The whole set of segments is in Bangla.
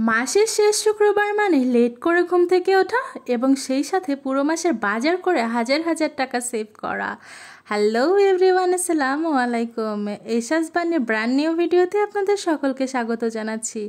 মাসের শেষ শুক্রবার মানে লেট করে ঘুম থেকে ওঠা এবং সেই সাথে পুরো মাসের বাজার করে হাজার হাজার টাকা সেভ করা। হ্যালো এভরিওয়ান, আসসালামু আলাইকুম। এশাস বান্নির ব্র্যান্ড নিউ ভিডিওতে আপনাদের সকলকে স্বাগত জানাচ্ছি।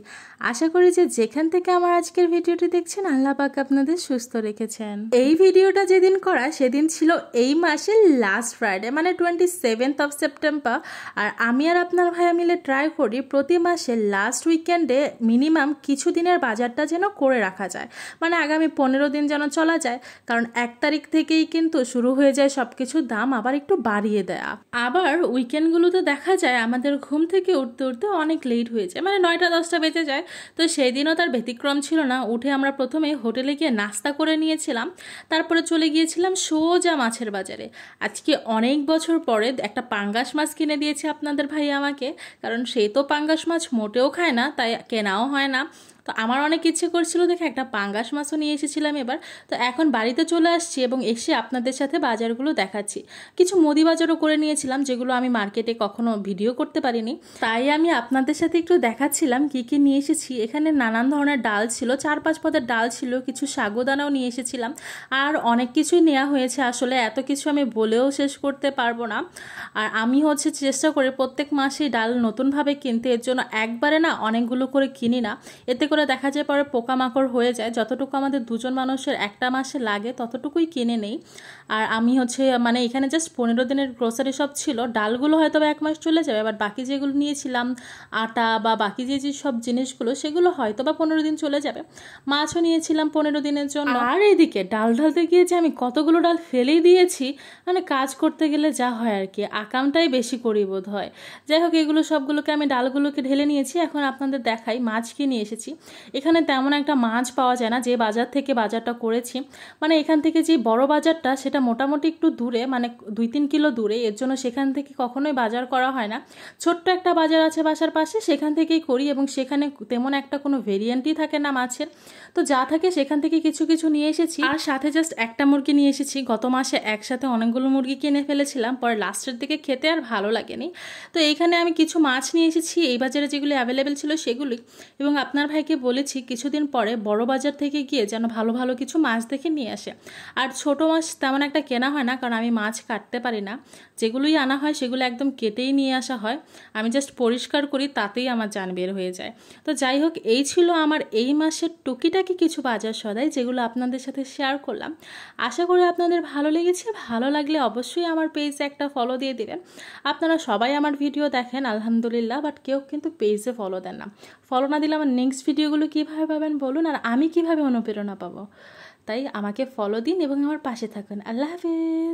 আশা করি যে যেখান থেকে আমার আজকের ভিডিওটি দেখছেন আল্লাহ পাক আপনাদের সুস্থ রেখেছেন। এই ভিডিওটা যেদিন করা সেদিন ছিল এই মাসের লাস্ট ফ্রাইডে, মানে 27th of সেপ্টেম্বর। আর আমি আর আপনার ভাইয়া মিলে ট্রাই করি প্রতি মাসের লাস্ট উইকেন্ডে মিনিমাম কিছু দিনের বাজারটা যেন করে রাখা যায়, মানে আগামী 15 দিন যেন চলা যায়। কারণ 1 তারিখ থেকেই কিন্তু শুরু হয়ে যায় সব কিছুর দাম আবার একটু বাড়িয়ে দেয়া। আবার উইকেন্ডগুলোতে দেখা যায় আমাদের ঘুম থেকে উঠতে উঠতে অনেক লেট হয়ে যায়, মানে 9টা 10টা বেজে যায়। তো সেই দিনও তার ব্যতিক্রম ছিল না। উঠে আমরা প্রথমে হোটেলে গিয়ে নাস্তা করে নিয়েছিলাম, তারপরে চলে গিয়েছিলাম সোজা মাছের বাজারে। আজকে অনেক বছর পরে একটা পাঙ্গাস মাছ কিনে দিয়েছে আপনাদের ভাই আমাকে, কারণ সে তো পাঙ্গাস মাছ মোটেও খায় না, তাই কেনাও হয় না। তো আমার অনেক ইচ্ছে করছিল দেখে একটা পাঙ্গাস মাছও নিয়ে এসেছিলাম এবার। তো এখন বাড়িতে চলে আসছি এবং এসে আপনাদের সাথে বাজারগুলো দেখাচ্ছি। কিছু মুদি বাজারও করে নিয়েছিলাম, যেগুলো আমি মার্কেটে কখনো ভিডিও করতে পারিনি, তাই আমি আপনাদের সাথে একটু দেখাচ্ছিলাম কি কি নিয়ে এসেছি। এখানে নানান ধরনের ডাল ছিল, 4-5 পদের ডাল ছিল, কিছু সাগুদানাও নিয়ে এসেছিলাম, আর অনেক কিছুই নেওয়া হয়েছে। আসলে এত কিছু আমি বলেও শেষ করতে পারবো না। আর আমি চেষ্টা করি প্রত্যেক মাসেই ডাল নতুনভাবে কিনতে, এর জন্য একবারে না অনেকগুলো করে কিনি না। এতে করে দেখা যায় পরে পোকামাকড় হয়ে যায়। যতটুকু আমাদের দুজন মানুষের একটা মাসে লাগে ততটুকুই কিনে নেই। আর আমি মানে এখানে জাস্ট 15 দিনের গ্রোসারি শপ ছিল। ডালগুলো হয়তো 1 মাস চলে যাবে, বাট বাকি যেগুলো নিয়েছিলাম আটা বা বাকি যে সব জিনিসগুলো সেগুলো হয়তো বা 15 দিন চলে যাবে। মাছও নিয়েছিলাম 15 দিনের জন্য। আর এইদিকে ডাল ঢালতে গিয়ে যে আমি কতগুলো ডাল ফেলেই দিয়েছি, মানে কাজ করতে গেলে যা হয় আর কি, আকামটাই বেশি করি বোধ হয়। যাই হোক, এগুলো সবগুলোকে আমি ডালগুলোকে ঢেলে নিয়েছি। এখন আপনাদের দেখাই মাছ কি নিয়ে এসেছি। এখানে তেমন একটা মাছ পাওয়া যায় না, যে বাজার থেকে বাজারটা করেছি, মানে এখান থেকে যে বড় বাজারটা সেটা মোটামুটি একটু দূরে, মানে 2-3 কিলো দূরে। এর জন্য সেখান থেকে কখনোই বাজার করা হয় না। ছোট্ট একটা বাজার আছে বাসার পাশে, সেখান থেকেই করি, এবং সেখানে তেমন একটা কোনো ভেরিয়েন্টই থাকে না মাছের। তো যা থাকে সেখান থেকে কিছু কিছু নিয়ে এসেছি। আর সাথে জাস্ট একটা মুরগি নিয়ে এসেছি। গত মাসে একসাথে অনেকগুলো মুরগি কিনে ফেলেছিলাম, পরে লাস্টের দিকে খেতে আর ভালো লাগেনি। তো এইখানে আমি কিছু মাছ নিয়ে এসেছি, এই বাজারে যেগুলি অ্যাভেলেবেল ছিল সেগুলি। এবং আপনার ভাইকে বলেছি কিছুদিন পরে বড় বাজার থেকে গিয়ে যেন ভালো ভালো কিছু মাছ দেখে নিয়ে আসে। আর ছোট মাছ তেমন একটা কেনা হয় না, কারণ আমি মাছ কাটতে পারি না। যেগুলোই আনা হয় সেগুলো একদম কেটেই নিয়ে আসা হয়। আমি জাস্ট পরিষ্কার করি, তাতেই আমার জান বের হয়ে যায়। তো যাই হোক, এই ছিল আমার এই মাসের টুকিটাকি কিছু বাজার সদাই, যেগুলো আপনাদের সাথে শেয়ার করলাম। আশা করি আপনাদের ভালো লেগেছে। ভালো লাগলে অবশ্যই আমার পেজে একটা ফলো দিয়ে দিবেন। আপনারা সবাই আমার ভিডিও দেখেন আলহামদুলিল্লাহ, বাট কেউ কিন্তু পেজে ফলো দেন না। ফলো না দিলে আমার নেক্সট ভিডিওগুলো কীভাবে পাবেন বলুন, আর আমি কিভাবে অনুপ্রেরণা পাবো? তাই আমাকে ফলো দিন এবং আমার পাশে থাকুন। আল্লাহ হাফেজ।